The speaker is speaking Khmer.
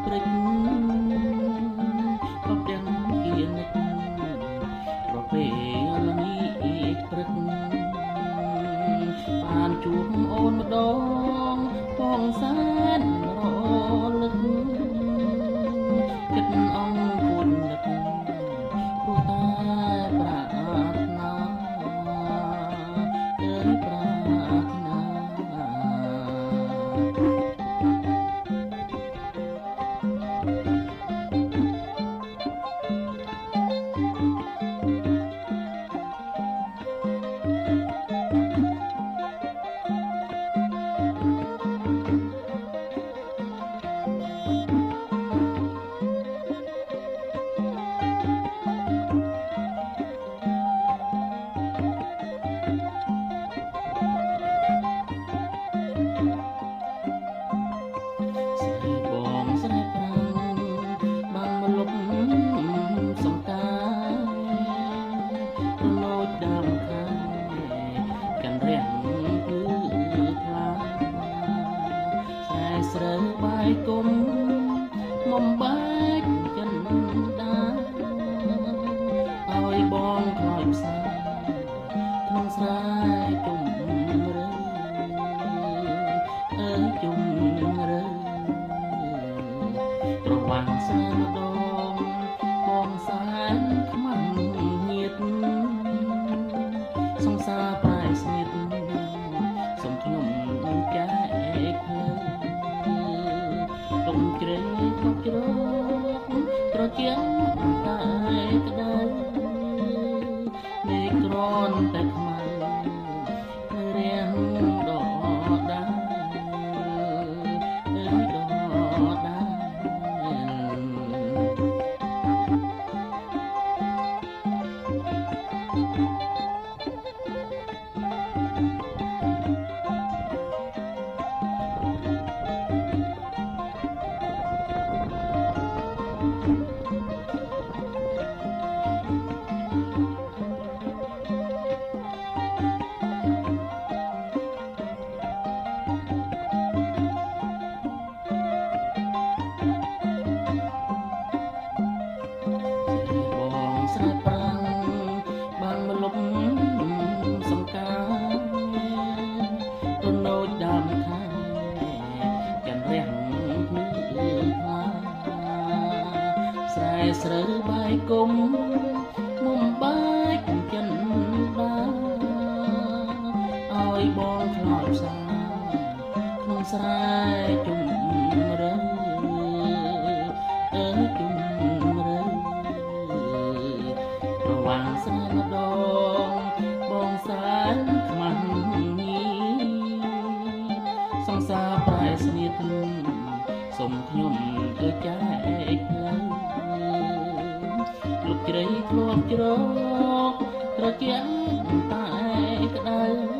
ព្រឹកក៏ទាំងគៀនិចប្រពេលនេះព្រឹកបានជួបអូនម្ដងបងសែនរលឹកចិត្តអង្គពុននឹកព្រោះតែប្រាថ្នាប្រាថ្នាស្រើបាយគុំមុំបែកចិនដាឲ្យបងខ្លោចផ្សាក្នុងស្រែជុំរើជុំរើប្រវាំងស្នេហ៍ម្ដងបងសែនខ្មាំងញៀតសង្សារប្រែស្នៀតសូមខ្ញុំចែកផ្លូវជ្រេកជ្រោកត្រជាក់តែក្តៅនេះគ្រាន់តែខ្មៅរាំងដដាដដាស្រើបាយគុំមុំបែកចិនដាឲ្យបងខ្លោចផ្សាក្នុងស្រែជុំរើជុំរើប្រវាំងស្នេហ៍ម្ដងបងសែនខ្មាំងញីសង្សារប្រែស្នៀតសូមខ្ញុំទៅចែកផ្លូវលុបជ្រៃធ្លាប់ជ្រោកត្រជាក់តែក្តៅ